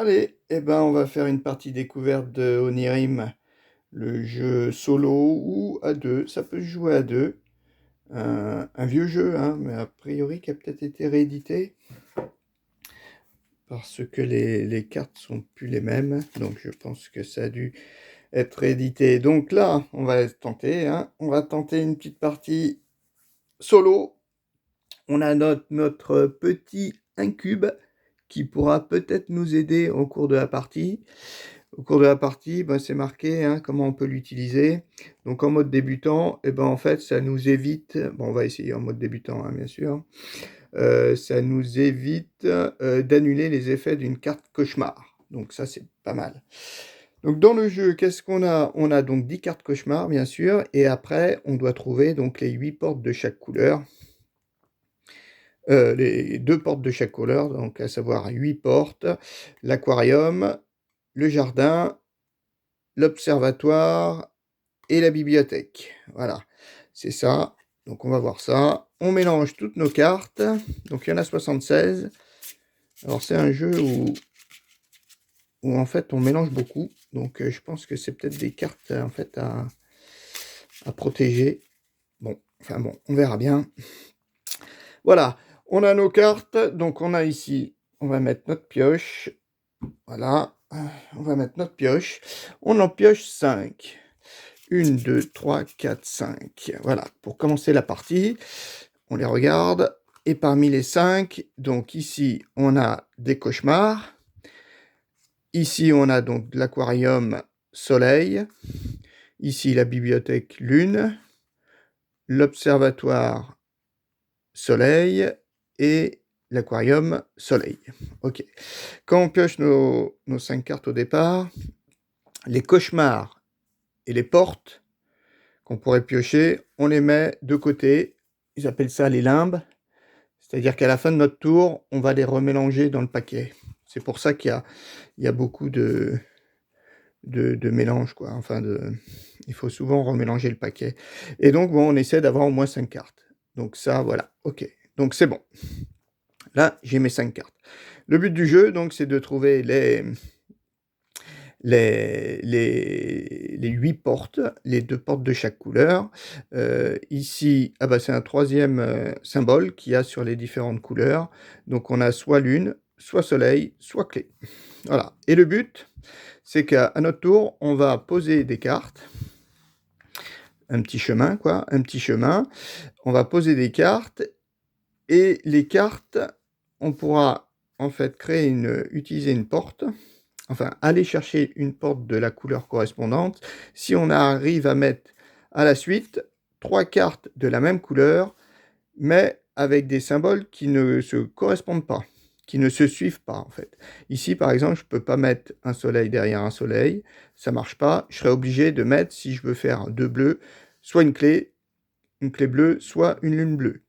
Allez, eh ben, on va faire une partie découverte de Onirim, le jeu solo ou à deux. Ça peut se jouer à deux. Un vieux jeu, hein, mais a priori qui a peut-être été réédité parce que les cartes sont plus les mêmes. Donc je pense que ça a dû être réédité. Donc là, on va tenter, hein. On va tenter une petite partie solo. On a notre petit incube qui pourra peut-être nous aider au cours de la partie. Au cours de la partie, ben, c'est marqué hein, comment on peut l'utiliser. Donc en mode débutant, et ben, en fait, ça nous évite, bon, on va essayer en mode débutant, hein, bien sûr, ça nous évite d'annuler les effets d'une carte cauchemar. Donc ça, c'est pas mal. Donc dans le jeu, qu'est-ce qu'on a? On a donc 10 cartes cauchemar, bien sûr, et après, on doit trouver donc les 8 portes de chaque couleur. Les 2 portes de chaque couleur, donc à savoir 8 portes, l'aquarium, le jardin, l'observatoire et la bibliothèque. Voilà, c'est ça. Donc on va voir ça. On mélange toutes nos cartes. Donc il y en a 76. Alors c'est un jeu où en fait on mélange beaucoup. Donc je pense que c'est peut-être des cartes en fait à protéger. Bon, enfin bon, on verra bien. Voilà, on a nos cartes. Donc on a ici, on va mettre notre pioche. Voilà, on va mettre notre pioche. On en pioche 5. 1, 2, 3, 4, 5. Voilà, pour commencer la partie, on les regarde. Et parmi les 5, donc ici, on a des cauchemars. Ici, on a donc l'aquarium soleil. Ici, la bibliothèque lune. L'observatoire soleil. Et l'aquarium soleil. Ok. Quand on pioche nos 5 cartes au départ, les cauchemars et les portes qu'on pourrait piocher, on les met de côté. Ils appellent ça les limbes. C'est-à-dire qu'à la fin de notre tour, on va les remélanger dans le paquet. C'est pour ça qu'il y a beaucoup de mélange, quoi. Enfin, il faut souvent remélanger le paquet. Et donc, bon, on essaie d'avoir au moins 5 cartes. Donc ça, voilà. OK. Donc c'est bon. Là, j'ai mes 5 cartes. Le but du jeu, donc, c'est de trouver les 8 portes, les 2 portes de chaque couleur. Ici, ah bah, c'est un troisième symbole qu'il y a sur les différentes couleurs. Donc on a soit lune, soit soleil, soit clé. Voilà. Et le but, c'est qu'à notre tour, on va poser des cartes. Un petit chemin, quoi. Un petit chemin. On va poser des cartes. Et les cartes, on pourra en fait utiliser une porte. Enfin, aller chercher une porte de la couleur correspondante. Si on arrive à mettre à la suite 3 cartes de la même couleur, mais avec des symboles qui ne se correspondent pas, qui ne se suivent pas en fait. Ici, par exemple, je ne peux pas mettre un soleil derrière un soleil, ça ne marche pas. Je serais obligé de mettre, si je veux faire 2 bleus, soit une clé bleue, soit une lune bleue.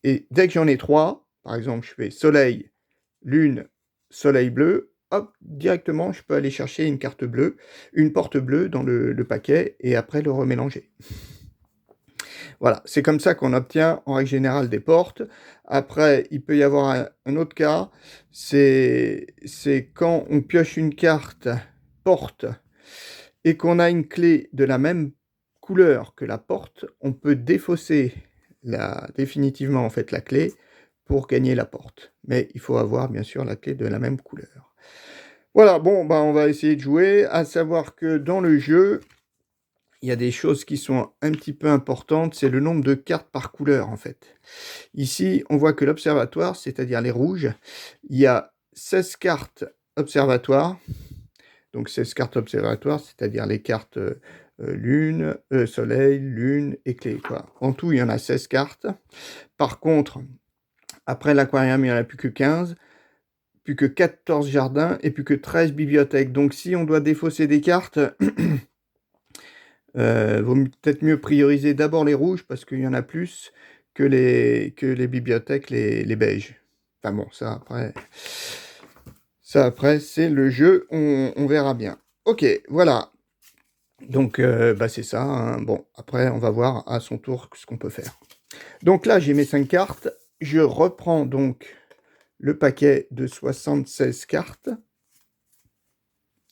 Et dès que j'en ai 3, par exemple, je fais soleil, lune, soleil bleu, hop, directement, je peux aller chercher une carte bleue, une porte bleue dans le paquet et après le remélanger. Voilà, c'est comme ça qu'on obtient en règle générale des portes. Après, il peut y avoir un autre cas, c'est quand on pioche une carte porte et qu'on a une clé de la même couleur que la porte, on peut défausser définitivement en fait la clé pour gagner la porte. Mais il faut avoir bien sûr la clé de la même couleur. Voilà, bon, bah, on va essayer de jouer, à savoir que dans le jeu, il y a des choses qui sont un petit peu importantes, c'est le nombre de cartes par couleur en fait. Ici, on voit que l'observatoire, c'est-à-dire les rouges, il y a 16 cartes observatoires. Donc 16 cartes observatoires, c'est-à-dire les cartes lune, soleil, lune et clé, quoi. En tout, il y en a 16 cartes. Par contre, après l'aquarium, il n'y en a plus que 15, plus que 14 jardins et plus que 13 bibliothèques. Donc si on doit défausser des cartes, vaut peut-être mieux prioriser d'abord les rouges parce qu'il y en a plus que les bibliothèques, les beiges. Enfin bon, ça après c'est le jeu, on verra bien. Ok, voilà. Donc bah, c'est ça. Hein. Bon, après on va voir à son tour ce qu'on peut faire. Donc là j'ai mes 5 cartes. Je reprends donc le paquet de 76 cartes.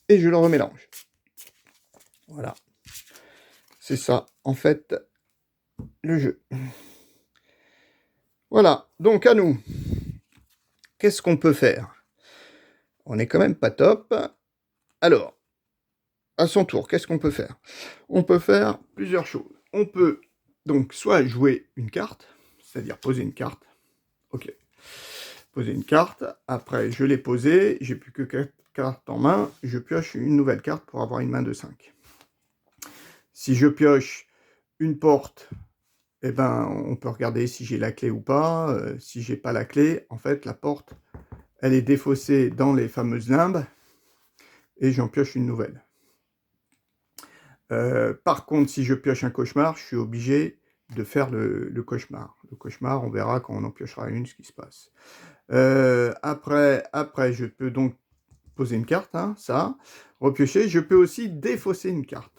et je le remélange. Voilà. C'est ça, en fait, le jeu. Voilà, donc à nous. Qu'est-ce qu'on peut faire? On n'est quand même pas top. Alors, à son tour, qu'est-ce qu'on peut faire? On peut faire plusieurs choses. On peut donc soit jouer une carte, c'est-à-dire poser une carte. Ok. Poser une carte. Après, je l'ai posée, j'ai plus que 4 cartes en main. Je pioche une nouvelle carte pour avoir une main de 5. Si je pioche une porte, eh ben, on peut regarder si j'ai la clé ou pas. Si j'ai pas la clé, en fait, la porte, elle est défaussée dans les fameuses limbes et j'en pioche une nouvelle. Par contre, si je pioche un cauchemar, je suis obligé de faire le cauchemar. Le cauchemar, on verra quand on en piochera une ce qui se passe. Après, je peux donc poser une carte, hein, ça, repiocher. Je peux aussi défausser une carte.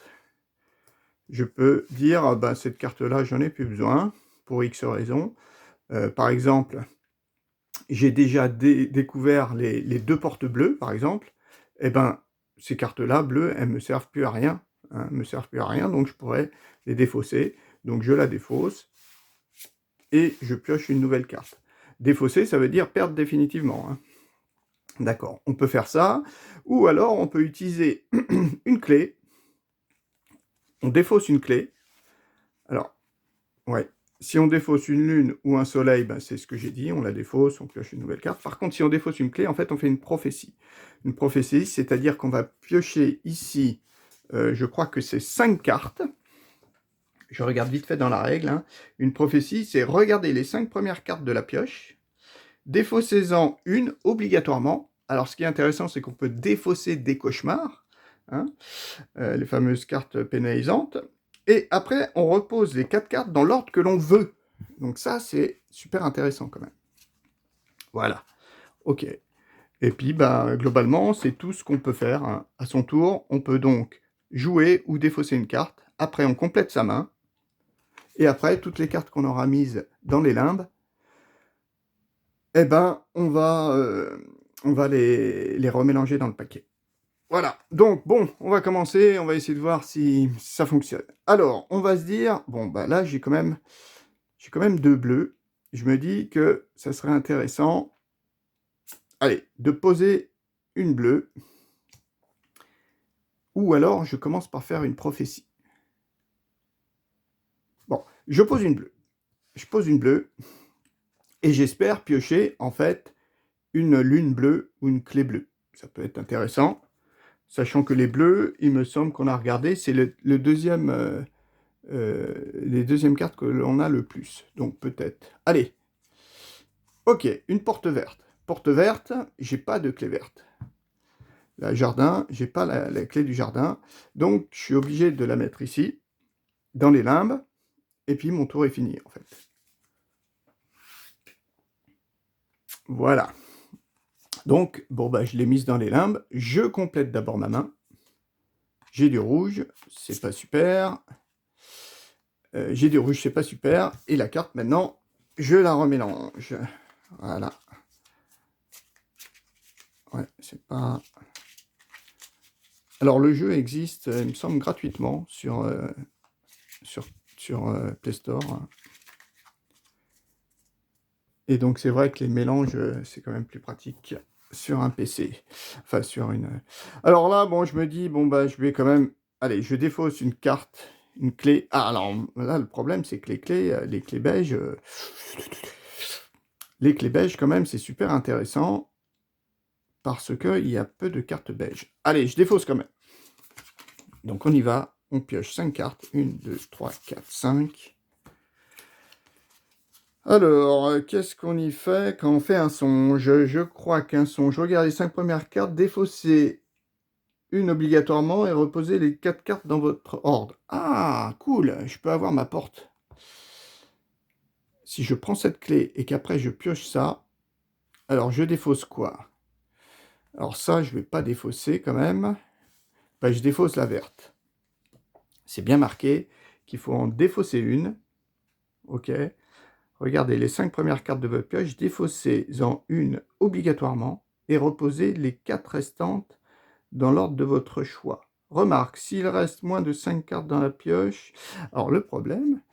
Je peux dire, ben, cette carte-là, j'en ai plus besoin, pour X raisons. Par exemple, j'ai déjà découvert les 2 portes bleues, par exemple. Eh ben, ces cartes-là, bleues, elles me servent plus à rien. Hein, me servent plus à rien, donc je pourrais les défausser. Donc je la défausse et je pioche une nouvelle carte. Défausser, ça veut dire perdre définitivement. Hein. D'accord, on peut faire ça. Ou alors, on peut utiliser une clé. On défausse une clé. Alors, ouais. Si on défausse une lune ou un soleil, ben c'est ce que j'ai dit, on la défausse, on pioche une nouvelle carte. Par contre, si on défausse une clé, en fait, on fait une prophétie. Une prophétie, c'est-à-dire qu'on va piocher ici, je crois que c'est 5 cartes. Je regarde vite fait dans la règle. Hein. Une prophétie, c'est regarder les 5 premières cartes de la pioche, défaussez-en une obligatoirement. Alors, ce qui est intéressant, c'est qu'on peut défausser des cauchemars, hein, les fameuses cartes pénalisantes. Et après, on repose les 4 cartes dans l'ordre que l'on veut. Donc ça, c'est super intéressant quand même. Voilà. Ok. Et puis, bah, globalement, c'est tout ce qu'on peut faire. Hein. À son tour, on peut donc jouer ou défausser une carte. Après, on complète sa main. Et après, toutes les cartes qu'on aura mises dans les limbes, eh ben, on va les remélanger dans le paquet. Voilà, donc bon, on va commencer, on va essayer de voir si ça fonctionne. Alors, on va se dire, bon, bah là, j'ai quand même 2 bleus. Je me dis que ça serait intéressant, allez, de poser une bleue. Ou alors, je commence par faire une prophétie. Bon, je pose une bleue. Je pose une bleue. Et j'espère piocher, en fait, une lune bleue ou une clé bleue. Ça peut être intéressant. Sachant que les bleus, il me semble qu'on a regardé, c'est le deuxième, les deuxièmes cartes que l'on a le plus. Donc peut-être. Allez. Ok, une porte verte. Porte verte, j'ai pas de clé verte. La jardin, j'ai pas la clé du jardin. Donc je suis obligé de la mettre ici, dans les limbes. Et puis mon tour est fini en fait. Voilà. Donc, bon bah je l'ai mise dans les limbes. Je complète d'abord ma main. J'ai du rouge, c'est pas super. J'ai du rouge, c'est pas super. Et la carte, maintenant, je la remélange. Voilà. Ouais, c'est pas... Alors, le jeu existe, il me semble, gratuitement sur Play Store. Et donc, c'est vrai que les mélanges, c'est quand même plus pratique sur un PC. Enfin, sur une... Alors là, bon, je me dis, bon, bah, je vais quand même... Allez, je défausse une carte, une clé. Ah, alors, là, le problème, c'est que les clés beiges... Les clés beiges, quand même, c'est super intéressant. Parce qu'il y a peu de cartes beiges. Allez, je défausse quand même. Donc, on y va. On pioche 5 cartes. 1, 2, 3, 4, 5. Alors, qu'est-ce qu'on y fait quand on fait un songe? Je crois qu'un songe, regarde les 5 premières cartes, défausser une obligatoirement et reposer les 4 cartes dans votre ordre. Ah, cool, je peux avoir ma porte. Si je prends cette clé et qu'après je pioche ça, alors je défausse quoi? Alors ça, je ne vais pas défausser quand même. Ben, je défausse la verte. C'est bien marqué qu'il faut en défausser une. Ok. Regardez les 5 premières cartes de votre pioche, défaussez-en une obligatoirement et reposez les 4 restantes dans l'ordre de votre choix. Remarque, s'il reste moins de 5 cartes dans la pioche, alors le problème,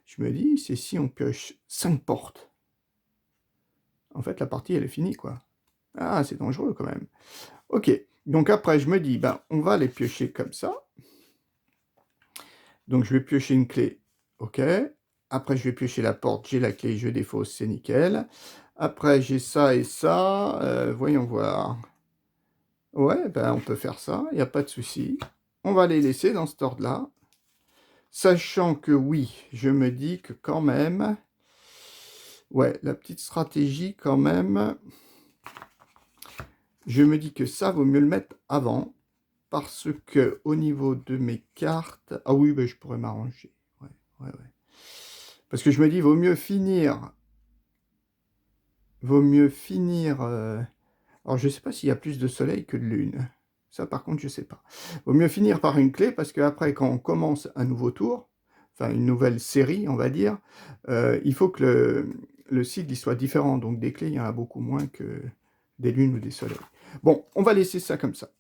je me dis, c'est si on pioche 5 portes. En fait, la partie, elle est finie, quoi. Ah, c'est dangereux quand même. Ok, donc après, je me dis, ben, on va les piocher comme ça. Donc, je vais piocher une clé, ok. Après, je vais piocher la porte, j'ai la clé, je défausse, c'est nickel. Après, j'ai ça et ça, voyons voir. Ouais, ben, on peut faire ça, il n'y a pas de souci. On va les laisser dans cet ordre-là. Sachant que oui, je me dis que quand même... Ouais, la petite stratégie quand même... Je me dis que ça, vaut mieux le mettre avant. Parce que au niveau de mes cartes... Ah oui, ben, je pourrais m'arranger. Ouais, ouais, ouais. Parce que je me dis, vaut mieux finir... Vaut mieux finir... Alors, je ne sais pas s'il y a plus de soleil que de lune. Ça, par contre, je ne sais pas. Vaut mieux finir par une clé, parce qu'après, quand on commence un nouveau tour, enfin, une nouvelle série, on va dire, il faut que le cycle il soit différent. Donc, des clés, il y en a beaucoup moins que des lunes ou des soleils. Bon, on va laisser ça comme ça.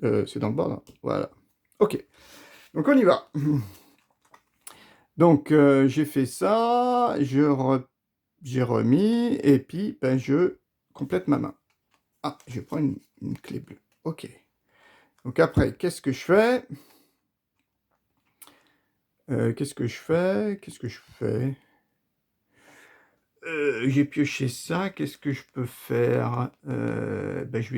C'est dans le bas, là. Voilà. Ok. Donc, on y va. Donc, j'ai fait ça, j'ai remis, et puis, ben, je complète ma main. Ah, je prends une clé bleue. Ok. Donc après, qu'est-ce que je fais? Qu'est-ce que je fais? Qu'est-ce que je fais? J'ai pioché ça. Qu'est-ce que je peux faire? Ben, je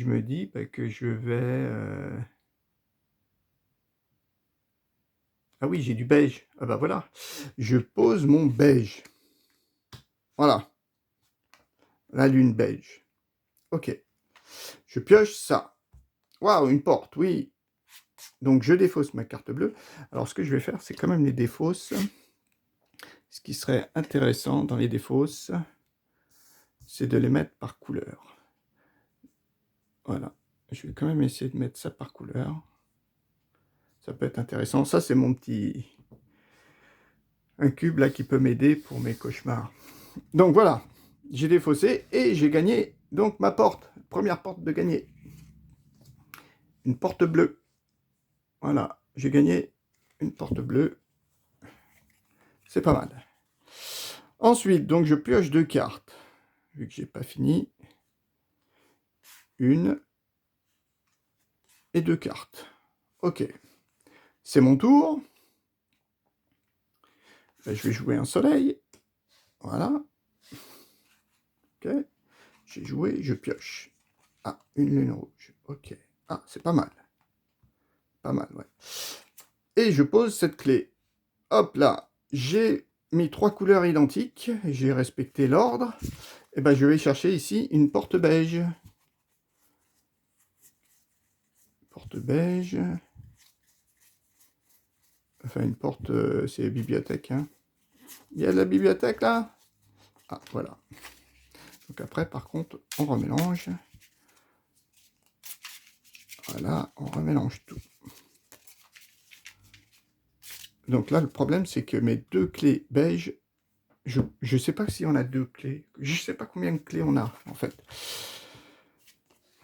me dis ben, que je vais... Ah oui, j'ai du beige. Ah ben voilà. Je pose mon beige. Voilà. La lune beige. Ok. Je pioche ça. Waouh, une porte, oui. Donc, je défausse ma carte bleue. Alors, ce que je vais faire, c'est quand même les défausses. Ce qui serait intéressant dans les défausses, c'est de les mettre par couleur. Voilà. Je vais quand même essayer de mettre ça par couleur. Ça peut être intéressant. Ça, c'est mon petit... un cube là qui peut m'aider pour mes cauchemars. Donc voilà. J'ai défaussé et j'ai gagné donc ma porte. Première porte de gagner. Une porte bleue. Voilà. J'ai gagné une porte bleue. C'est pas mal. Ensuite, donc je pioche 2 cartes. Vu que j'ai pas fini. Une et 2 cartes. Ok. C'est mon tour. Là, je vais jouer un soleil. Voilà. Ok. J'ai joué, je pioche. Ah, une lune rouge. Ok. Ah, c'est pas mal. Pas mal, ouais. Et je pose cette clé. Hop là. J'ai mis 3 couleurs identiques. J'ai respecté l'ordre. Et ben, je vais chercher ici une porte beige. Porte beige. Enfin, une porte, c'est bibliothèque. Hein. Il y a de la bibliothèque là? Ah, voilà. Donc après, par contre, on remélange. Voilà, on remélange tout. Donc là, le problème, c'est que mes 2 clés beige, je ne sais pas si on a 2 clés. Je ne sais pas combien de clés on a, en fait.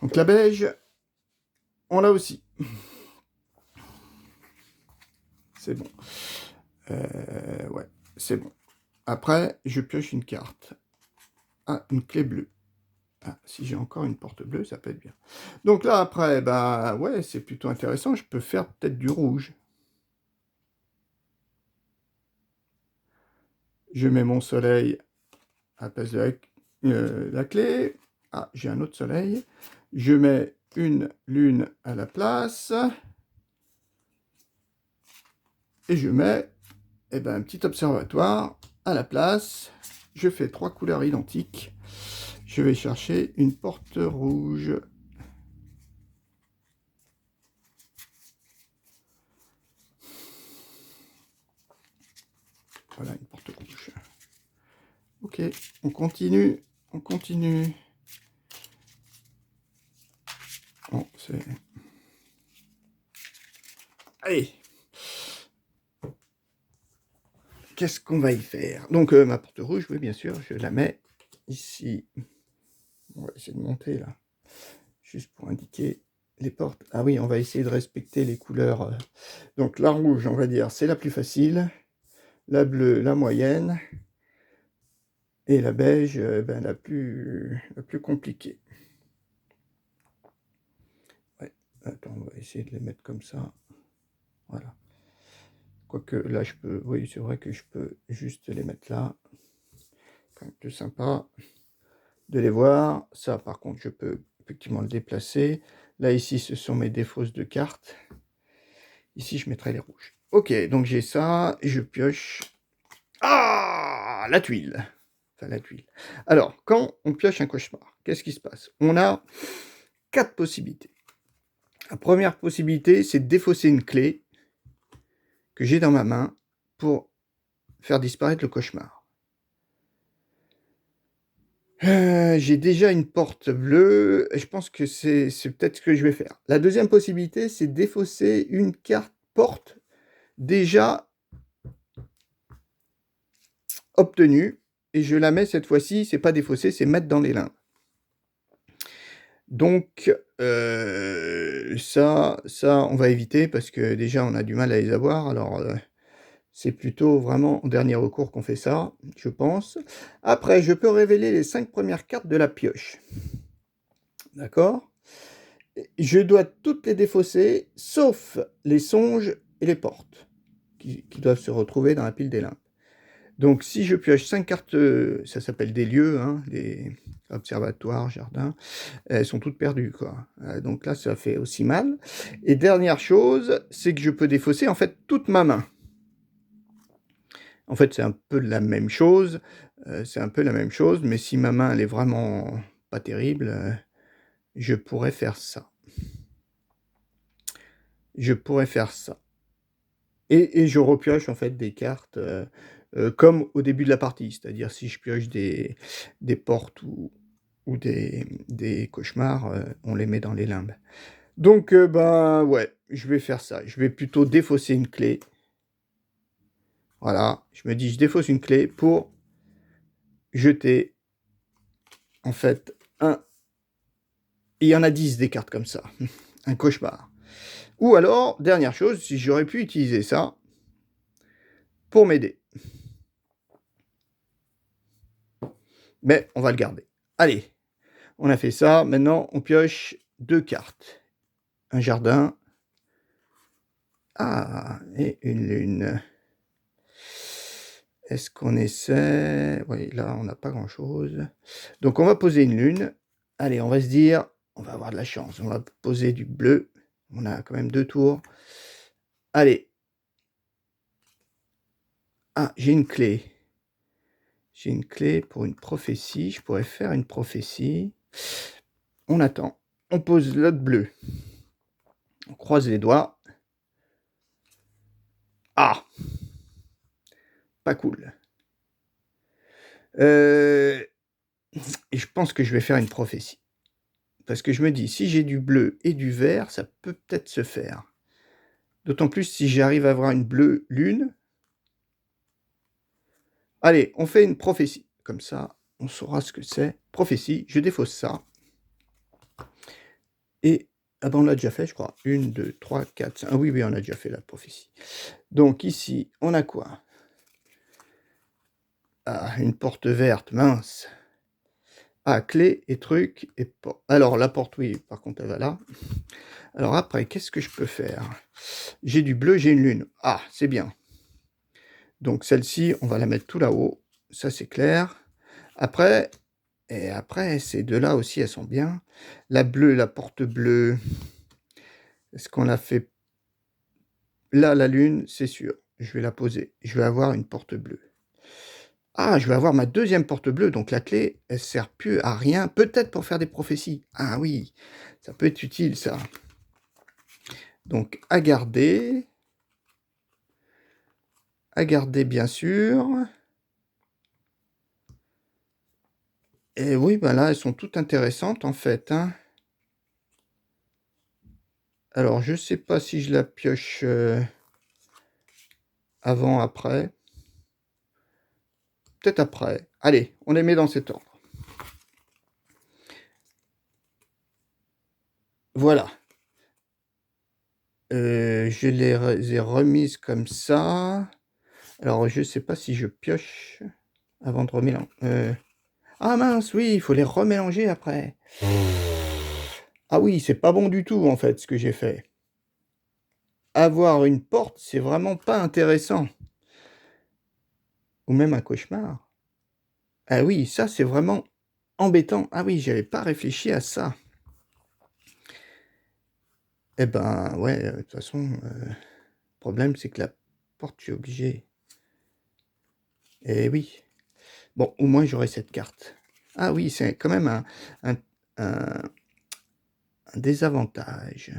Donc la beige, on l'a aussi. C'est bon. Ouais, c'est bon. Après, je pioche une carte. Ah, une clé bleue. Ah, si j'ai encore une porte bleue, ça peut être bien. Donc là, après, bah ouais, c'est plutôt intéressant. Je peux faire peut-être du rouge. Je mets mon soleil à la place de la clé. Ah, j'ai un autre soleil. Je mets une lune à la place. Et je mets un petit observatoire à la place. Je fais 3 couleurs identiques. Je vais chercher une porte rouge. Voilà, une porte rouge. Ok, on continue. On continue. Bon, c'est... Allez. Qu'est-ce qu'on va y faire? Donc, ma porte rouge, oui, bien sûr, je la mets ici. On va essayer de monter là, juste pour indiquer les portes. Ah oui, on va essayer de respecter les couleurs. Donc la rouge, on va dire, c'est la plus facile. La bleue, la moyenne. Et la beige, ben, la plus compliquée. Ouais. Attends, on va essayer de les mettre comme ça. Voilà. Quoique là, je peux... Oui, c'est vrai que je peux juste les mettre là. Quand même plus sympa de les voir. Ça, par contre, je peux effectivement le déplacer. Là, ici, ce sont mes défausses de cartes. Ici, je mettrai les rouges. Ok, donc j'ai ça. Et je pioche. Ah, la tuile. Enfin, la tuile. Alors, quand on pioche un cauchemar, qu'est-ce qui se passe? On a 4 possibilités. La première possibilité, c'est de défausser une clé que j'ai dans ma main pour faire disparaître le cauchemar. J'ai déjà une porte bleue, et je pense que c'est peut-être ce que je vais faire. La deuxième possibilité, c'est de défausser une carte porte déjà obtenue, et je la mets cette fois-ci, c'est pas défausser, c'est mettre dans les limbes. Donc, ça, on va éviter parce que déjà, on a du mal à les avoir. Alors, c'est plutôt vraiment en dernier recours qu'on fait ça, je pense. Après, je peux révéler les 5 premières cartes de la pioche. D'accord? Je dois toutes les défausser, sauf les songes et les portes, qui doivent se retrouver dans la pile des limbes. Donc, si je pioche 5 cartes, ça s'appelle des lieux, hein, des observatoires, jardins, elles sont toutes perdues, quoi. Donc là, ça fait aussi mal. Et dernière chose, c'est que je peux défausser, en fait, toute ma main. En fait, c'est un peu la même chose, mais si ma main, elle est vraiment pas terrible, je pourrais faire ça. Je pourrais faire ça. Et je repioche, en fait, des cartes, comme au début de la partie. C'est-à-dire, si je pioche des portes ou des cauchemars, on les met dans les limbes. Donc, ben, ouais, je vais faire ça. Je vais plutôt défausser une clé. Voilà, je me dis, je défausse une clé pour jeter, en fait, un... Il y en a 10 des cartes comme ça. Un cauchemar. Ou alors, dernière chose, si j'aurais pu utiliser ça pour m'aider. Mais on va le garder. Allez, on a fait ça. Maintenant, on pioche 2 cartes. Un jardin. Ah, et une lune. Est-ce qu'on essaie? Oui, là, on n'a pas grand-chose. Donc, on va poser une lune. Allez, on va se dire, on va avoir de la chance. On va poser du bleu. On a quand même 2 tours. Allez. Ah, j'ai une clé. J'ai une clé pour une prophétie. Je pourrais faire une prophétie. On attend. On pose l'autre bleu. On croise les doigts. Ah! Pas cool. Et je pense que je vais faire une prophétie. Parce que je me dis, si j'ai du bleu et du vert, ça peut peut-être se faire. D'autant plus si j'arrive à avoir une bleue lune. Allez, on fait une prophétie. Comme ça, on saura ce que c'est. Prophétie, je défausse ça. Et, ah ben on l'a déjà fait, je crois. 1, 2, 3, 4, 5. Ah oui, on a déjà fait la prophétie. Donc ici, on a quoi? Ah, une porte verte, mince. Ah, clé et truc et porte. Alors, la porte, oui, par contre, elle va là. Alors après, qu'est-ce que je peux faire? J'ai du bleu, j'ai une lune. Ah, c'est bien. Donc celle-ci, on va la mettre tout là-haut. Ça, c'est clair. Après, ces deux-là aussi, elles sont bien. La bleue, la porte bleue. Est-ce qu'on a fait... Là, la lune, c'est sûr. Je vais la poser. Je vais avoir une porte bleue. Ah, je vais avoir ma deuxième porte bleue. Donc la clé, elle sert plus à rien. Peut-être pour faire des prophéties. Ah oui, ça peut être utile, ça. Donc, à garder. À garder, bien sûr. Et oui, ben là, elles sont toutes intéressantes, en fait, hein. Alors, je sais pas si je la pioche avant, après. Peut-être après. Allez, on les met dans cet ordre. Voilà. Je les ai remises comme ça. Alors je sais pas si je pioche avant de remélanger. Ah mince, oui, il faut les remélanger après. Ah oui, c'est pas bon du tout en fait ce que j'ai fait. Avoir une porte, c'est vraiment pas intéressant. Ou même un cauchemar. Ah oui, ça c'est vraiment embêtant. Ah oui, j'avais pas réfléchi à ça. Eh ben ouais, de toute façon, le problème c'est que la porte, je suis obligé. Eh oui. Bon, au moins j'aurai cette carte. Ah oui, c'est quand même un, un- un désavantage.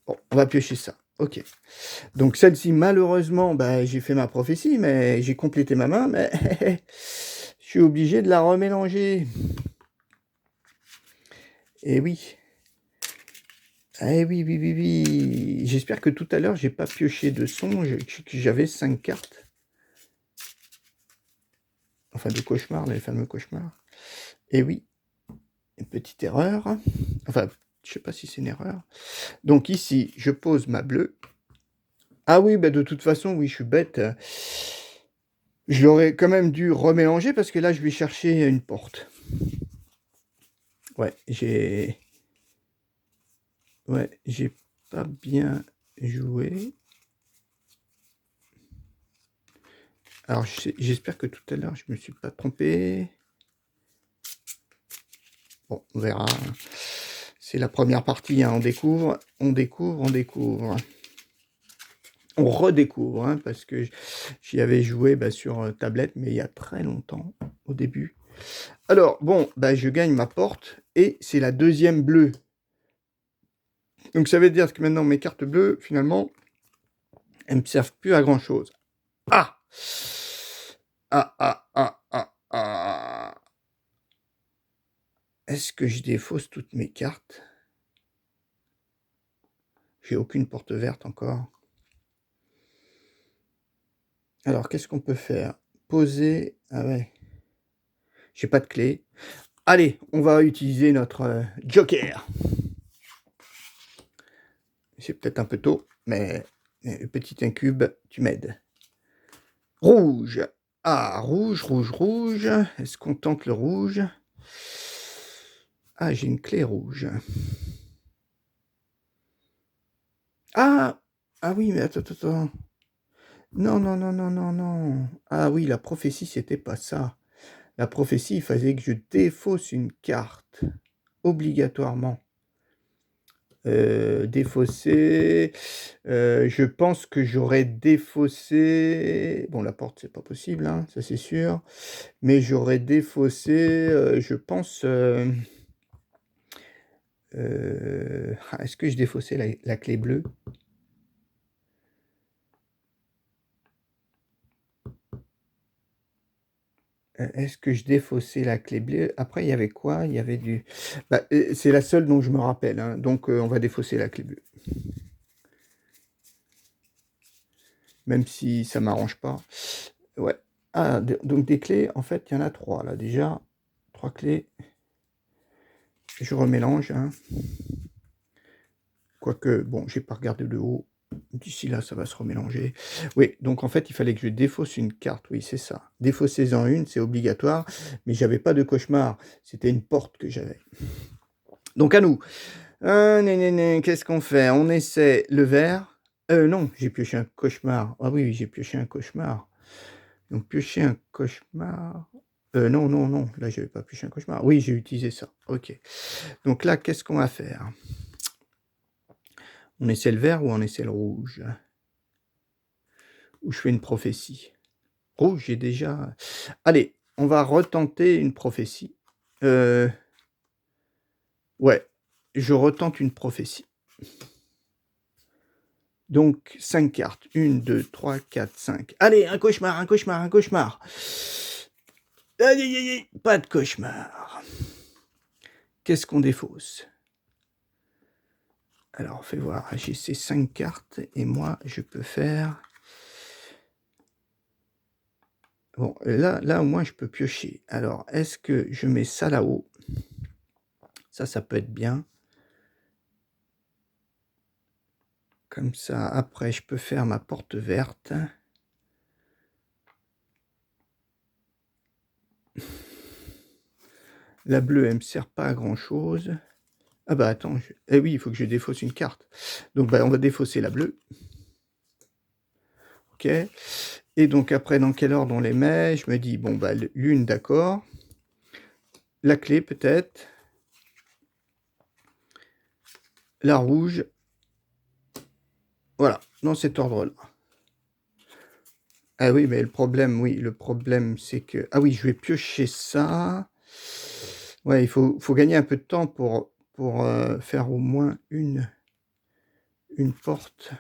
Bon, on va piocher ça. Ok. Donc celle-ci, malheureusement, bah, j'ai fait ma prophétie, mais j'ai complété ma main, mais je suis obligé de la remélanger. Eh oui. Eh oui, oui, oui, oui. J'espère que tout à l'heure, j'ai pas pioché de son, que j'avais 5 cartes. Enfin, de cauchemars, les fameux cauchemars. Eh oui, une petite erreur. Enfin, je sais pas si c'est une erreur. Donc ici, je pose ma bleue. Ah oui, bah de toute façon, oui, je suis bête. Je l'aurais quand même dû remélanger parce que là, je vais chercher une porte. Ouais, j'ai pas bien joué. Alors, j'espère que tout à l'heure, je me suis pas trompé. Bon, on verra. C'est la première partie, hein. On découvre, on découvre, on découvre. On redécouvre, hein, parce que j'y avais joué sur tablette, mais il y a très longtemps, au début. Alors, bon, je gagne ma porte, et c'est la deuxième bleue. Donc ça veut dire que maintenant, mes cartes bleues, finalement, elles ne me servent plus à grand-chose. Ah! Ah, ah, ah, ah, ah. Est-ce que je défausse toutes mes cartes? J'ai aucune porte verte encore. Alors, qu'est-ce qu'on peut faire? Poser... Ah ouais. J'ai pas de clé. Allez, on va utiliser notre joker. C'est peut-être un peu tôt, mais petit incube, tu m'aides. Rouge. Ah, rouge, rouge, rouge. Est-ce qu'on tente le rouge? Ah, j'ai une clé rouge. Ah! Ah oui, mais attends. Non, non, non, non, non, non. Ah oui, la prophétie, c'était pas ça. La prophétie, il fallait que je défausse une carte. Obligatoirement. Défausser. Je pense que j'aurais défaussé. Bon, la porte, c'est pas possible, hein, ça c'est sûr. Mais j'aurais défaussé, je pense. Est-ce que je défaussais la clé bleue? Est-ce que je défaussais la clé bleue? Après, il y avait quoi? Il y avait du... c'est la seule dont je me rappelle, hein, donc on va défausser la clé bleue. Même si ça m'arrange pas. Ouais. Ah, donc des clés, en fait, il y en a 3, là, déjà. 3 clés. Je remélange, hein. Quoique, bon, j'ai pas regardé le haut. D'ici là, ça va se remélanger. Oui, donc en fait, il fallait que je défausse une carte. Oui, c'est ça. Défaussez-en une, c'est obligatoire. Mais j'avais pas de cauchemar. C'était une porte que j'avais. Donc à nous. Qu'est-ce qu'on fait? On essaie le vert. Non, j'ai pioché un cauchemar. Ah oui, j'ai pioché un cauchemar. Donc piocher un cauchemar. Non, non, non. Là, j'avais pas pioché un cauchemar. Oui, j'ai utilisé ça. Ok. Donc là, qu'est-ce qu'on va faire? On essaie le vert ou on essaie le rouge? Ou je fais une prophétie? Rouge, j'ai déjà... Allez, on va retenter une prophétie. Ouais, je retente une prophétie. Donc, 5 cartes. 1, 2, 3, 4, 5. Allez, un cauchemar, un cauchemar, un cauchemar. Aïe, aïe, aïe, pas de cauchemar. Qu'est-ce qu'on défausse? Alors, fais voir. J'ai ces 5 cartes et moi, je peux faire... Bon, là, au moins, je peux piocher. Alors, est-ce que je mets ça là-haut? Ça peut être bien. Comme ça, après, je peux faire ma porte verte. La bleue, elle me sert pas à grand chose. Ah bah attends, eh oui, il faut que je défausse une carte. Donc bah, on va défausser la bleue. Ok. Et donc après, dans quel ordre on les met? Je me dis, bon bah l'une, d'accord. La clé peut-être. La rouge. Voilà, dans cet ordre-là. Ah oui, mais le problème, c'est que... Ah oui, je vais piocher ça. Ouais, il faut gagner un peu de temps pour faire au moins une porte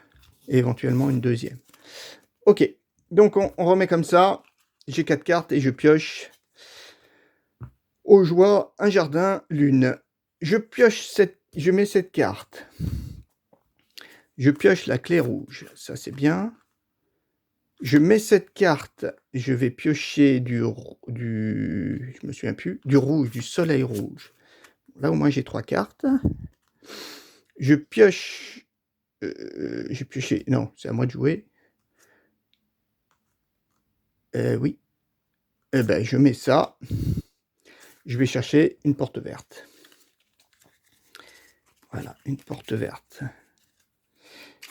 et éventuellement une deuxième. Ok, donc on remet comme ça. J'ai 4 cartes et je pioche. Au joie, un jardin, lune. Je mets cette carte. Je pioche la clé rouge, ça c'est bien. Je mets cette carte, je vais piocher je me souviens plus, du rouge, du soleil rouge. Là au moins j'ai 3 cartes. Je pioche, j'ai pioché, non, c'est à moi de jouer. Oui. Eh ben je mets ça. Je vais chercher une porte verte. Voilà, une porte verte.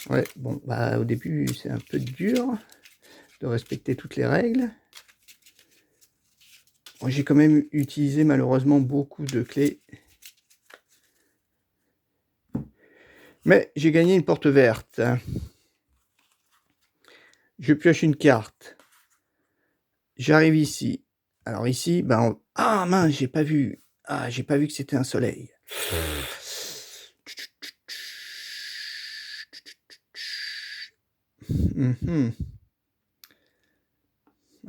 Ouais, bon, bah au début c'est un peu dur de respecter toutes les règles. Bon, j'ai quand même utilisé malheureusement beaucoup de clés. Mais j'ai gagné une porte verte. Je pioche une carte. J'arrive ici. Alors ici, ben ah mince, j'ai pas vu. Ah, j'ai pas vu que c'était un soleil.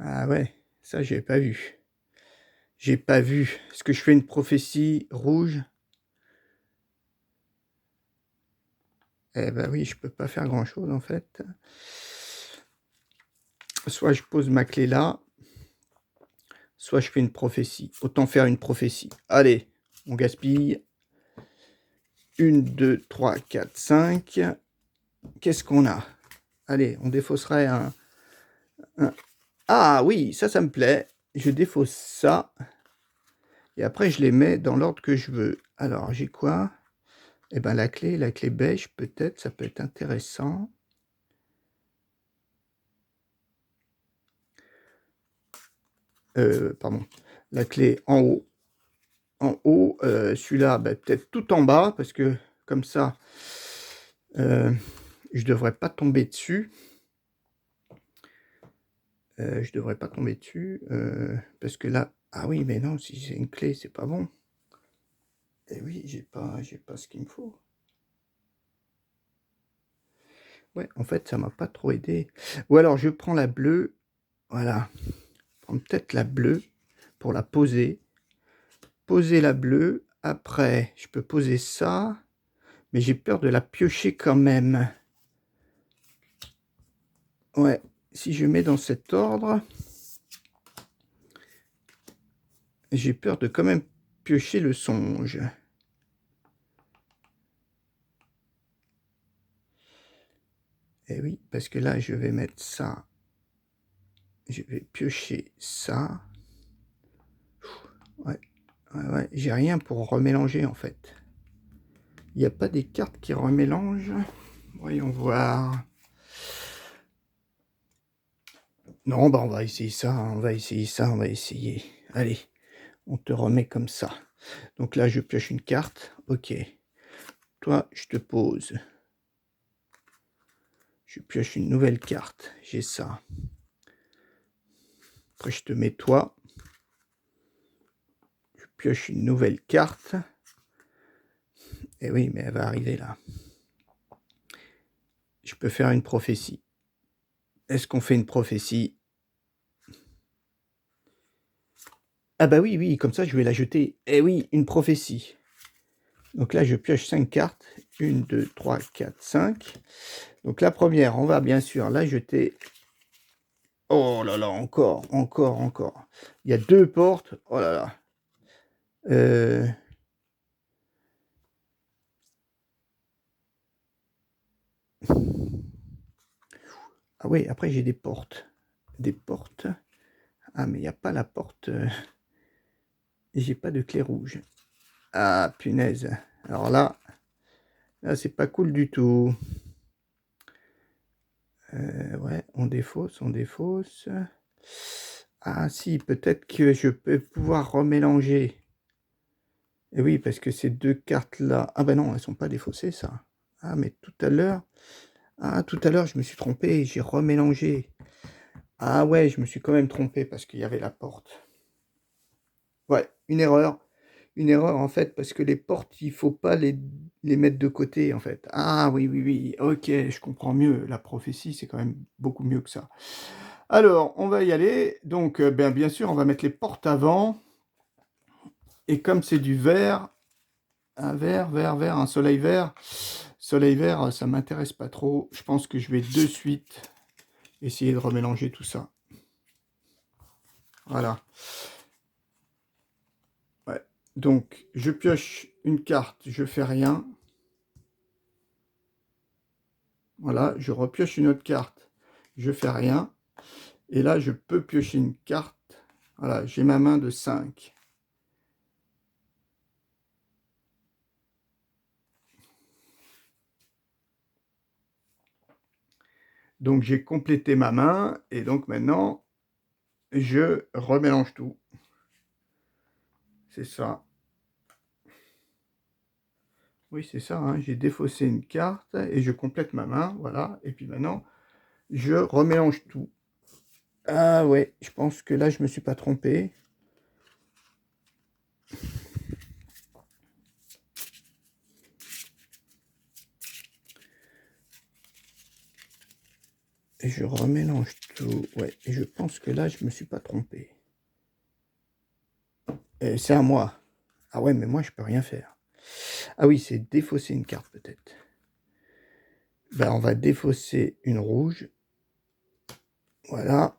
Ah ouais, ça j'ai pas vu. J'ai pas vu. Est-ce que je fais une prophétie rouge? Eh ben oui, je peux pas faire grand chose en fait. Soit je pose ma clé là, soit je fais une prophétie. Autant faire une prophétie. Allez, on gaspille. 1, 2, 3, 4, 5. Qu'est-ce qu'on a? Allez, on défausserait un... Ah oui, ça me plaît. Je défausse ça. Et après, je les mets dans l'ordre que je veux. Alors, j'ai quoi? Eh ben, la clé beige, peut-être, ça peut être intéressant. Pardon. La clé en haut. En haut, celui-là, ben, peut-être tout en bas, parce que comme ça, je devrais pas tomber dessus. Je devrais pas tomber dessus, parce que là... Ah oui, mais non, si j'ai une clé, c'est pas bon. Eh oui, j'ai pas ce qu'il me faut. Ouais, en fait, ça m'a pas trop aidé. Ou alors, je prends la bleue. Voilà. Je prends peut-être la bleue pour la poser. Poser la bleue. Après, je peux poser ça. Mais j'ai peur de la piocher quand même. Ouais. Si je mets dans cet ordre, j'ai peur de quand même piocher le songe. Eh oui, parce que là, je vais mettre ça. Je vais piocher ça. Ouais, ouais, j'ai rien pour remélanger en fait. Il n'y a pas des cartes qui remélangent. Voyons voir. Non, bah on va essayer ça, on va essayer ça, on va essayer. Allez, on te remet comme ça. Donc là, je pioche une carte. Ok. Toi, je te pose. Je pioche une nouvelle carte. J'ai ça. Après, je te mets toi. Je pioche une nouvelle carte. Et oui, mais elle va arriver là. Je peux faire une prophétie. Est-ce qu'on fait une prophétie? Ah bah oui, oui, comme ça, je vais la jeter. Eh oui, une prophétie. Donc là, je pioche 5 cartes. 1, 2, 3, 4, 5. Donc la première, on va bien sûr la jeter. Oh là là, encore. Il y a 2 portes. Oh là là. Ah oui, après j'ai des portes. Des portes. Ah, mais il n'y a pas la porte. Et j'ai pas de clé rouge. Ah, punaise. Alors là c'est pas cool du tout. Ouais, on défausse, on défausse. Ah si, peut-être que je peux pouvoir remélanger. Et oui, parce que ces deux cartes-là... Ah ben non, elles sont pas défaussées, ça. Ah, mais tout à l'heure... Ah, tout à l'heure, je me suis trompé, j'ai remélangé. Ah ouais, je me suis quand même trompé parce qu'il y avait la porte. Ouais, une erreur. Une erreur, en fait, parce que les portes, il faut pas les mettre de côté, en fait. Ah oui, oui, oui, ok, je comprends mieux. La prophétie, c'est quand même beaucoup mieux que ça. Alors, on va y aller. Donc, bien sûr, on va mettre les portes avant. Et comme c'est du vert, un vert, vert, vert, un soleil vert, ça m'intéresse pas trop. Je pense que je vais de suite essayer de remélanger tout ça. Voilà. Ouais. Donc, je pioche une carte, je fais rien. Voilà, je repioche une autre carte, je fais rien. Et là, je peux piocher une carte. Voilà, j'ai ma main de 5. Donc, j'ai complété ma main. Et donc, maintenant, je remélange tout. C'est ça. Oui, c'est ça. Hein. J'ai défaussé une carte et je complète ma main. Voilà. Et puis maintenant, je remélange tout. Ah ouais, je pense que là, je me suis pas trompé. Et je remélange tout. Ouais, et je pense que là, je me suis pas trompé. C'est à moi. Ah ouais, mais moi, je peux rien faire. Ah oui, c'est défausser une carte, peut-être. Ben, on va défausser une rouge. Voilà.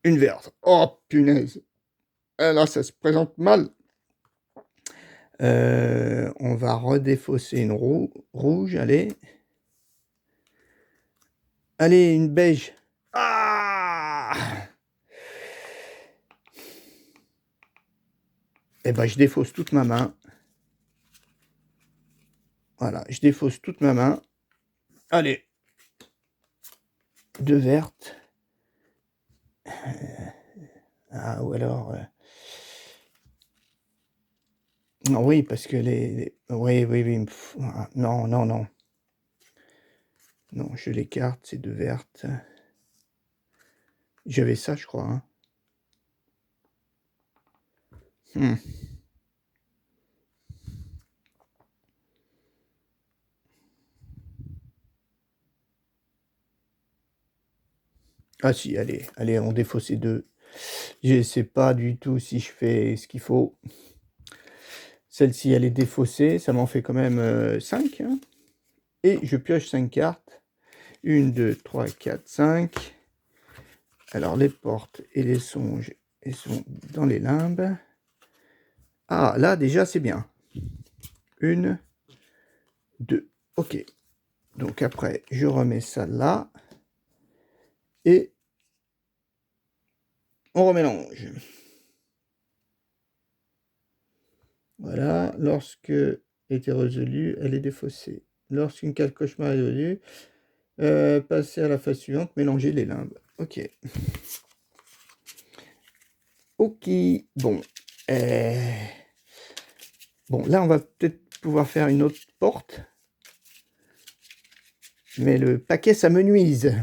Une verte. Oh, punaise. Ah là, ça se présente mal. On va redéfausser une rouge, allez. Allez, une beige. Ah! Eh ben, je défausse toute ma main. Voilà, je défausse toute ma main. Allez. Deux vertes. Ah, ou alors... Non, oui, parce que Oui, oui, oui. Non, non, non. Non, je l'écarte, c'est deux vertes. J'avais ça, je crois. Hein. Ah si, allez, allez, on défausse ces deux. Je sais pas du tout si je fais ce qu'il faut. Celle-ci, elle est défaussée, ça m'en fait quand même 5. Hein. Et je pioche 5 cartes. 1, 2, 3, 4, 5. Alors, les portes et les songes, elles sont dans les limbes. Ah, là, déjà, c'est bien. 1, 2. Ok. Donc, après, je remets ça là. Et on remélange. Voilà. Lorsque était résolue, elle est défaussée. Lorsqu'une carte cauchemar est résolue, passer à la phase suivante, mélanger les limbes. Ok. Ok. Bon. Bon, là, on va peut-être pouvoir faire une autre porte. Mais le paquet, ça me nuise.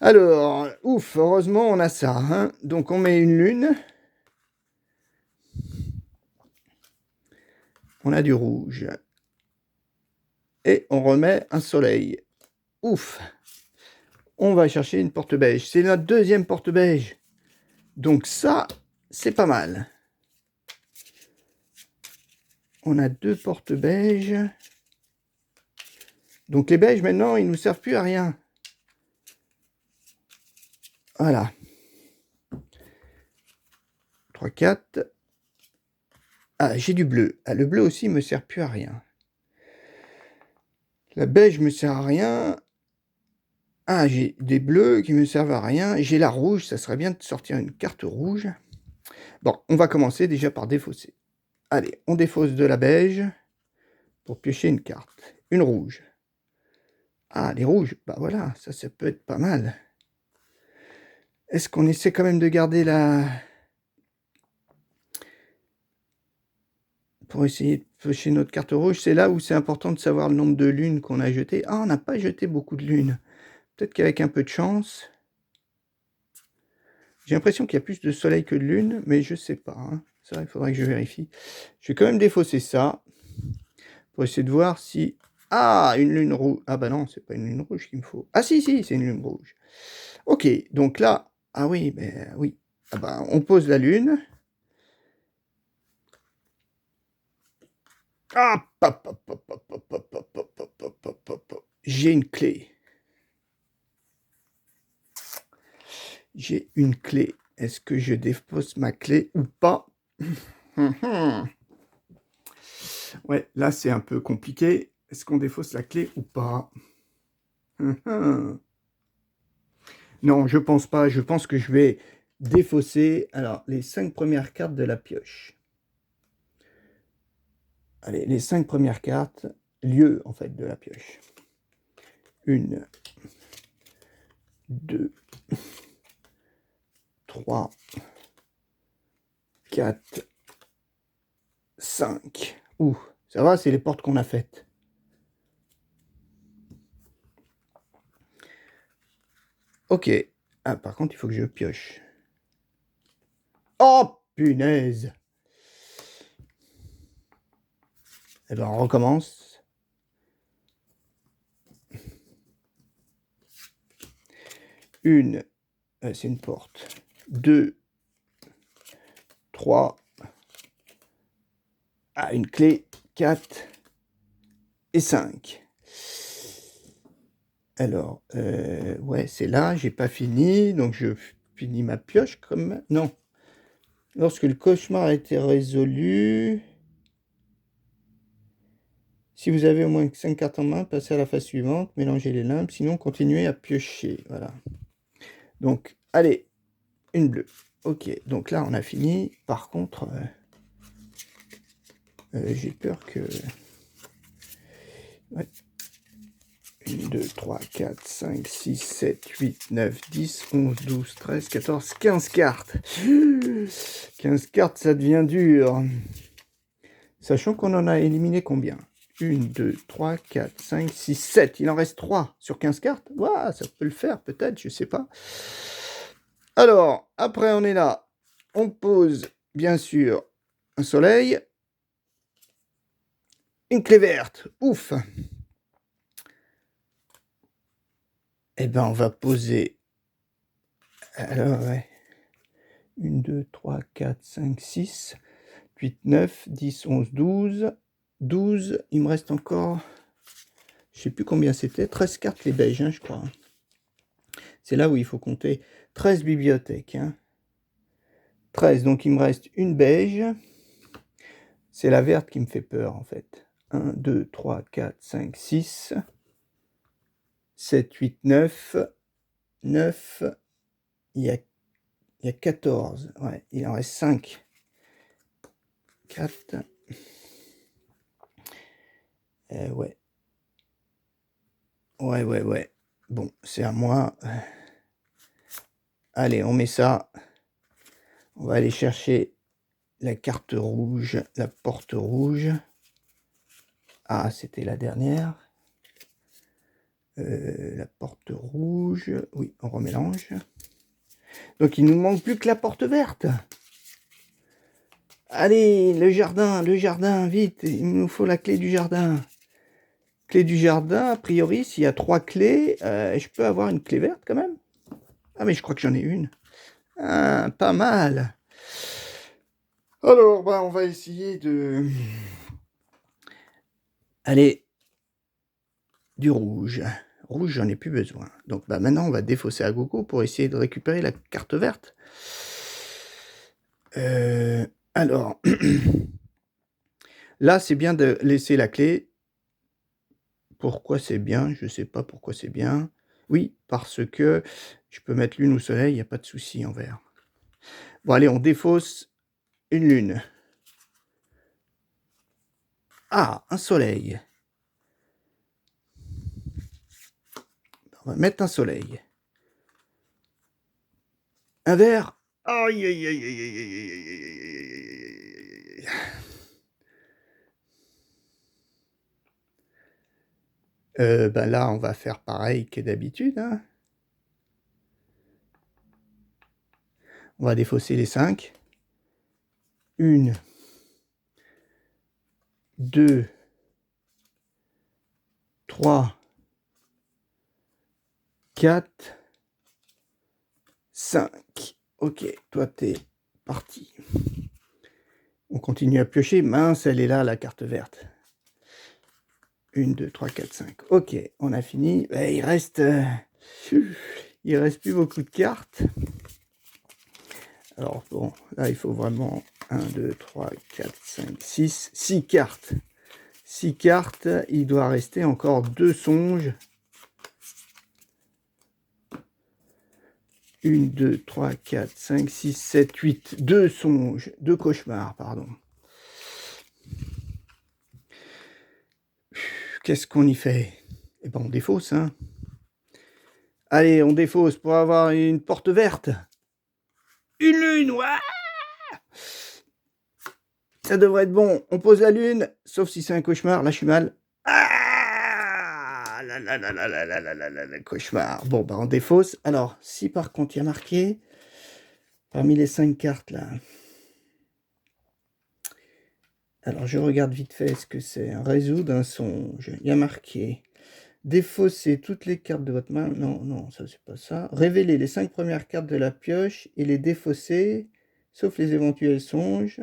Alors, ouf, heureusement, on a ça. Hein. Donc, on met une lune. On a du rouge. Et on remet un soleil. Ouf. On va chercher une porte beige. C'est notre deuxième porte beige. Donc ça, c'est pas mal. On a deux portes beiges. Donc les beiges, maintenant, ils ne nous servent plus à rien. Voilà. 3, 4. Ah, j'ai du bleu. Ah, le bleu aussi ne me sert plus à rien. La beige me sert à rien. Ah, j'ai des bleus qui me servent à rien. J'ai la rouge, ça serait bien de sortir une carte rouge. Bon, on va commencer déjà par défausser. Allez, on défausse de la beige pour piocher une carte. Une rouge. Ah, les rouges, bah voilà, ça peut être pas mal. Est-ce qu'on essaie quand même de garder la... Pour essayer de piocher notre carte rouge, c'est là où c'est important de savoir le nombre de lunes qu'on a jetées. Ah, on n'a pas jeté beaucoup de lunes. Peut-être qu'avec un peu de chance... J'ai l'impression qu'il y a plus de soleil que de lune, mais je sais pas. Hein. Ça, il faudrait que je vérifie. Je vais quand même défausser ça pour essayer de voir si... Ah, une lune rouge. Ah bah non, c'est pas une lune rouge qu'il me faut. Ah si, c'est une lune rouge. Ok, donc là... Ah oui, ben oui. Ah bah, on pose la lune. Ah, j'ai une clé. J'ai une clé. Est-ce que je dépose ma clé ou pas? Ouais, là c'est un peu compliqué. Est-ce qu'on défausse la clé ou pas? Non, je pense pas. Je pense que je vais défausser alors les 5 premières cartes de la pioche. Allez, les 5 premières cartes, lieu en fait de la pioche. 1, 2, 3, 4, 5. Ouh, ça va, c'est les portes qu'on a faites. Ok. Ah, par contre, il faut que je pioche. Oh, punaise! Eh ben, on recommence. Une, c'est une porte. 2, 3. Ah, une clé. 4 et 5. Alors, ouais, c'est là, j'ai pas fini, donc je finis ma pioche comme... Non. Lorsque le cauchemar a été résolu, si vous avez au moins 5 cartes en main, passez à la phase suivante, mélangez les limbes, sinon continuez à piocher. Voilà. Donc, allez, une bleue. Ok, donc là, on a fini. Par contre, j'ai peur que... Ouais. 1, 2, 3, 4, 5, 6, 7, 8, 9, 10, 11, 12, 13, 14, 15 cartes. 15 cartes, ça devient dur. Sachant qu'on en a éliminé combien? 1, 2, 3, 4, 5, 6, 7. Il en reste 3 sur 15 cartes. Ouah, ça peut le faire peut-être, je sais pas. Alors, après on est là. On pose, bien sûr, un soleil. Une clé verte. Ouf. Eh ben, on va poser... Alors, ouais. 1, 2, 3, 4, 5, 6, 8, 9, 10, 11, 12. 12, il me reste encore... Je sais plus combien c'était. 13 cartes les beiges, hein, je crois. C'est là où il faut compter 13 bibliothèques. Hein. 13, donc il me reste une beige. C'est la verte qui me fait peur, en fait. 1, 2, 3, 4, 5, 6, 7, 8, 9. 9. Il y a 14. Ouais, il en reste 5. 4. Ouais. Ouais. Bon, c'est à moi. Allez, on met ça. On va aller chercher la carte rouge, la porte rouge. Ah, c'était la dernière. La porte rouge. Oui, on remélange. Donc, il nous manque plus que la porte verte. Allez, le jardin, vite. Il nous faut la clé du jardin. Clé du jardin, a priori, s'il y a 3 clés, je peux avoir une clé verte quand même. Ah, mais je crois que j'en ai une. Ah, pas mal. Alors, bah, on va essayer de... Allez, du rouge. Rouge, j'en ai plus besoin. Donc, bah, maintenant, on va défausser à gogo pour essayer de récupérer la carte verte. Alors, là, c'est bien de laisser la clé Pourquoi c'est bien? Je sais pas pourquoi c'est bien. Oui, parce que je peux mettre lune au soleil, il y a pas de souci en vert. Bon allez, on défausse une lune. Ah, un soleil. On va mettre un soleil. Un vert. Aïe, aïe, aïe, aïe, aïe, aïe, aïe, aïe, aïe, aïe. Ben là, on va faire pareil que d'habitude, hein. On va défausser les 5. 1, 2, 3, 4, 5. Ok, toi t'es parti. On continue à piocher. Mince, elle est là, la carte verte. 1, 2, 3, 4, 5. Ok, on a fini. Il reste plus beaucoup de cartes. Alors bon, là il faut vraiment 1, 2, 3, 4, 5, 6, 6 cartes. 6 cartes, il doit rester encore 2 songes. 1, 2, 3, 4, 5, 6, 7, 8. 2 songes, 2 cauchemars, pardon. Qu'est-ce qu'on y fait? Eh ben on défausse, hein. Allez, on défausse pour avoir une porte verte. Une lune, ouais. Ça devrait être bon. On pose la lune, sauf si c'est un cauchemar. Là, je suis mal. Ah là là là là là là là là là là, cauchemar. Bon, bah on défausse. Alors, si par contre il y a marqué, parmi les 5 cartes là. Alors, je regarde vite fait ce que c'est. Résoudre un songe. Il y a marqué. Défausser toutes les cartes de votre main. Non, non, ça c'est pas ça. Révéler les 5 premières cartes de la pioche et les défausser, sauf les éventuels songes.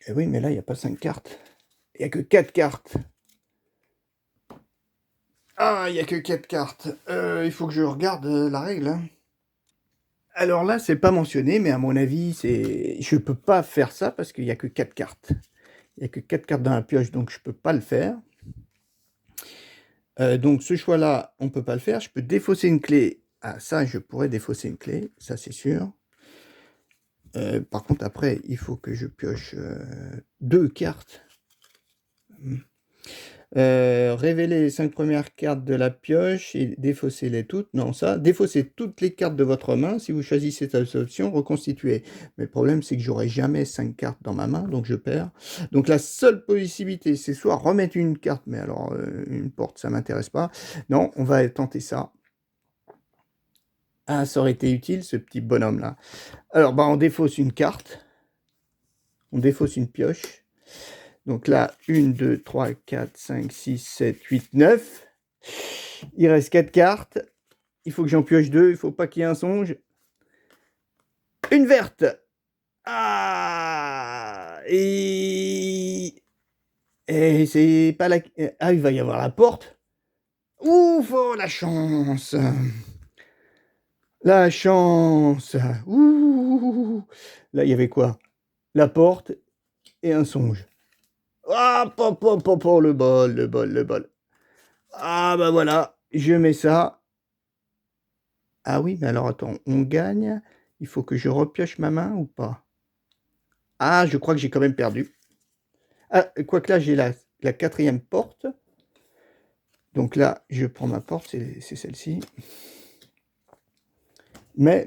Eh oui, mais là, il n'y a pas 5 cartes. Il n'y a que 4 cartes. Ah, il n'y a que 4 cartes. Il faut que je regarde la règle, hein. Alors là, c'est pas mentionné, mais à mon avis, je peux pas faire ça parce qu'il n'y a que 4 cartes. Il n'y a que 4 cartes dans la pioche, donc je peux pas le faire. Donc ce choix-là, on peut pas le faire. Je peux défausser une clé. Ah, ça, je pourrais défausser une clé, ça c'est sûr. Par contre, après, il faut que je pioche 2 cartes. Révéler les 5 premières cartes de la pioche et défausser-les toutes. Non, ça. Défausser toutes les cartes de votre main. Si vous choisissez cette option, reconstituer. Mais le problème, c'est que j'aurai jamais 5 cartes dans ma main, donc je perds. Donc la seule possibilité, c'est soit remettre une carte, mais alors une porte, ça m'intéresse pas. Non, on va tenter ça. Ah, ça aurait été utile, ce petit bonhomme-là. Alors, bah, on défausse une carte. On défausse une pioche. Donc là, 1, 2, 3, 4, 5, 6, 7, 8, 9. Il reste 4 cartes. Il faut que j'en pioche 2. Il ne faut pas qu'il y ait un songe. Une verte. Ah, et c'est pas la... Ah, il va y avoir la porte. Ouf, oh, la chance. La chance. Ouh. Là, il y avait quoi? La porte et un songe. Ah, le bol, le bol, le bol. Ah, bah voilà, je mets ça. Ah oui, mais alors attends, on gagne. Il faut que je repioche ma main ou pas? Ah, je crois que j'ai quand même perdu. Ah, quoique là, j'ai la quatrième porte. Donc là, je prends ma porte, c'est celle-ci. Mais,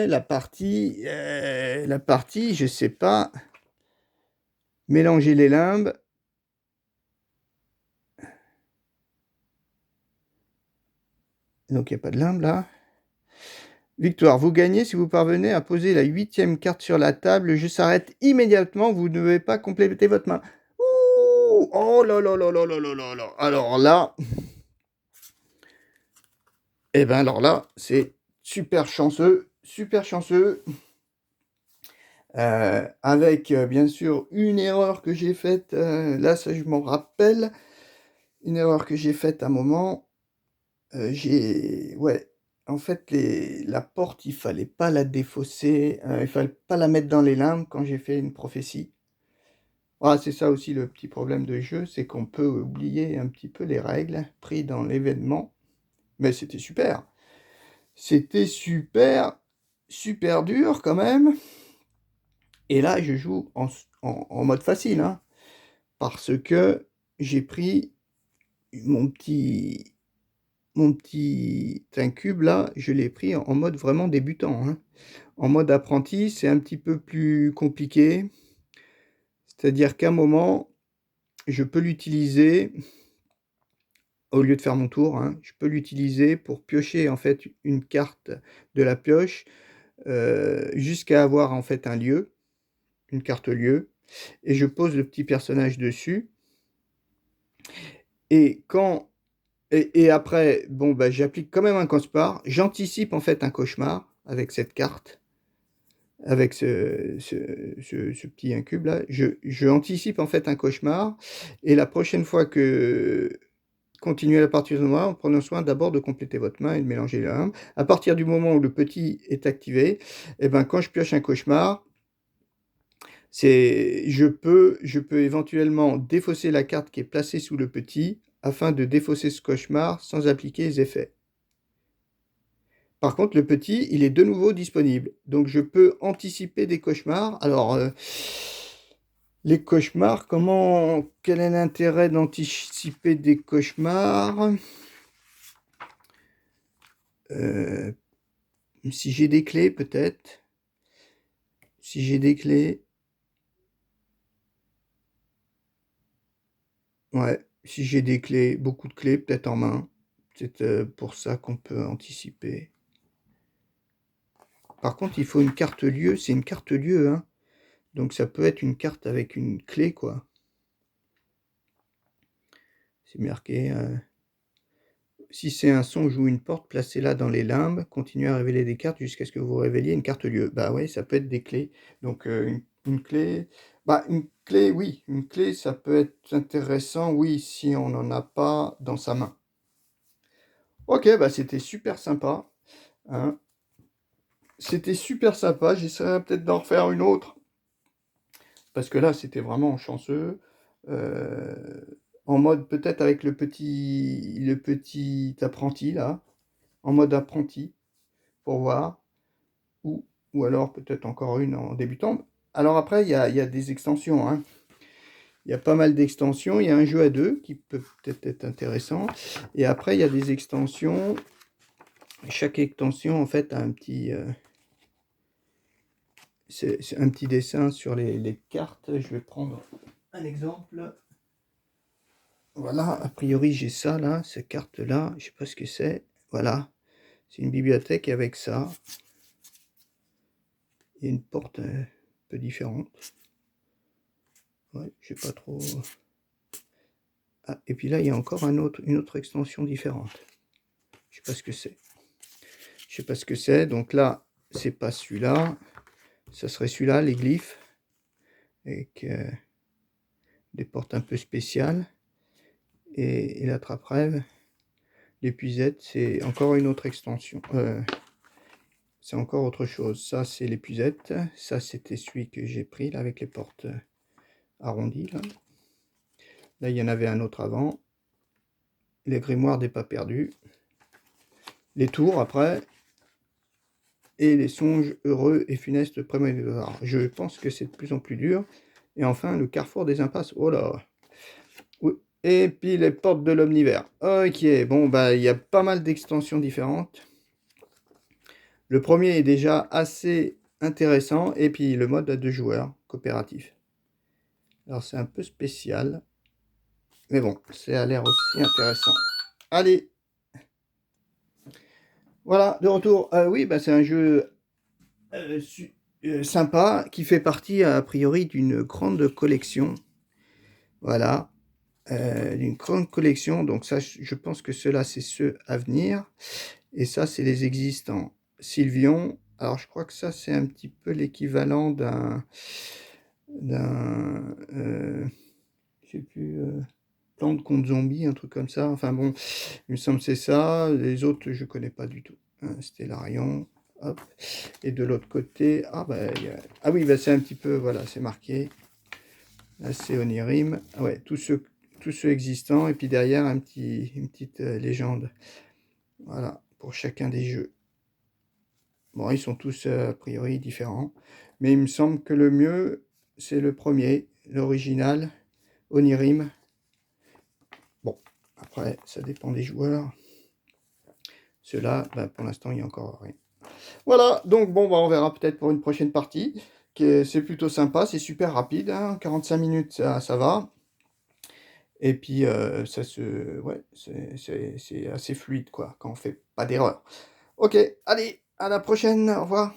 la partie, je sais pas. Mélanger les limbes. Donc, il n'y a pas de limbe là. Victoire, vous gagnez si vous parvenez à poser la 8e carte sur la table. Le jeu s'arrête immédiatement. Vous ne devez pas compléter votre main. Ouh, oh là là là là là là là là. Alors là, eh ben alors là, c'est super chanceux, super chanceux. Avec bien sûr une erreur que j'ai faite. Là, ça je m'en rappelle. Une erreur que j'ai faite à un moment. Ouais. En fait, la porte, il fallait pas la défausser, il fallait pas la mettre dans les limbes quand j'ai fait une prophétie. Ah, c'est ça aussi le petit problème de jeu, c'est qu'on peut oublier un petit peu les règles pris dans l'événement. Mais c'était super. C'était super, super dur quand même. Et là, je joue en mode facile, hein, parce que j'ai pris mon petit, mon petit incube là, je l'ai pris en mode vraiment débutant, hein. En mode apprenti, c'est un petit peu plus compliqué. C'est-à-dire qu'à un moment, je peux l'utiliser, au lieu de faire mon tour, hein, je peux l'utiliser pour piocher en fait une carte de la pioche jusqu'à avoir en fait un lieu, une carte lieu, et je pose le petit personnage dessus. Et quand et après, bon, bah, j'applique quand même un cauchemar. J'anticipe en fait un cauchemar avec cette carte, avec ce petit incube là. Je anticipe en fait un cauchemar, et la prochaine fois que continuez la partie de noir en prenant soin d'abord de compléter votre main et de mélanger les limbes. À partir du moment où le petit est activé, et ben, quand je pioche un cauchemar, je peux éventuellement défausser la carte qui est placée sous le petit afin de défausser ce cauchemar sans appliquer les effets. Par contre, le petit, il est de nouveau disponible. Donc, je peux anticiper des cauchemars. Alors, les cauchemars, quel est l'intérêt d'anticiper des cauchemars? Euh, Si j'ai des clés, peut-être. Si j'ai des clés. Ouais, si j'ai des clés, beaucoup de clés, peut-être en main. C'est pour ça qu'on peut anticiper. Par contre, il faut une carte lieu. C'est une carte lieu, hein. Donc ça peut être une carte avec une clé, quoi. C'est marqué. Si c'est un songe ou une porte, placez-la dans les limbes. Continuez à révéler des cartes jusqu'à ce que vous révéliez une carte lieu. Bah ouais, ça peut être des clés. Donc une clé. Bah une clé, oui. Une clé, ça peut être intéressant, oui, si on n'en a pas dans sa main. Ok, bah c'était super sympa, hein. C'était super sympa. J'essaierai peut-être d'en refaire une autre. Parce que là, c'était vraiment chanceux. En mode peut-être avec le petit apprenti, là. En mode apprenti, pour voir. Ou, ou alors peut-être encore une en débutant. Alors après, il y a des extensions, hein. Il y a pas mal d'extensions. Il y a un jeu à deux qui peut peut-être être intéressant. Et après, il y a des extensions. Chaque extension, en fait, a un petit... c'est un petit dessin sur les cartes. Je vais prendre un exemple. Voilà, a priori j'ai ça là, cette carte là, je sais pas ce que c'est. Voilà, c'est une bibliothèque avec ça. Il y a une porte un peu différente. Ouais, je sais pas trop. Ah, et puis là il y a encore une autre extension différente. Je sais pas ce que c'est. Je sais pas ce que c'est. Donc là, c'est pas celui-là. Ça serait celui-là, les glyphes. Avec des portes un peu spéciales. Et l'attrape-rêve. L'épuisette, c'est encore une autre extension. C'est encore autre chose. Ça, c'est l'épuisette. Ça, c'était celui que j'ai pris là, avec les portes arrondies. Là, il y en avait un autre avant. Les grimoires des pas perdus. Les tours après. Et les songes heureux et funestes prémonitoires. Je pense que c'est de plus en plus dur. Et enfin, le carrefour des impasses. Oh là. Oui. Et puis les portes de l'omnivers. Ok, bon, bah, il y a pas mal d'extensions différentes. Le premier est déjà assez intéressant. Et puis le mode à 2 joueurs, coopératif. Alors c'est un peu spécial. Mais bon, ça a l'air aussi intéressant. Allez, voilà, de retour. Oui, bah, c'est un jeu sympa qui fait partie, a priori, d'une grande collection. Voilà, d'une grande collection. Donc ça, je pense que ceux-là, c'est ceux à venir. Et ça, c'est les existants. Sylvion. Alors, je crois que ça, c'est un petit peu l'équivalent je sais plus, Plante contre zombie, un truc comme ça. Enfin bon, il me semble que c'est ça. Les autres, je connais pas du tout. Stellarion. Hop. Et de l'autre côté, ah bah, ah oui, bah, c'est un petit peu, voilà, c'est marqué. Là, c'est Onirim. Ah ouais, tous ceux existants. Et puis derrière, une petite légende. Voilà, pour chacun des jeux. Bon, ils sont tous a priori différents. Mais il me semble que le mieux, c'est le premier, l'original, Onirim. Bon, après, ça dépend des joueurs. Ceux-là, bah, pour l'instant, il n'y a encore rien. Voilà, donc bon, bah, on verra peut-être pour une prochaine partie. C'est plutôt sympa, c'est super rapide, hein, 45 minutes, ça va. Et puis, ouais, c'est assez fluide, quoi, quand on fait pas d'erreur. Ok, allez, à la prochaine, au revoir.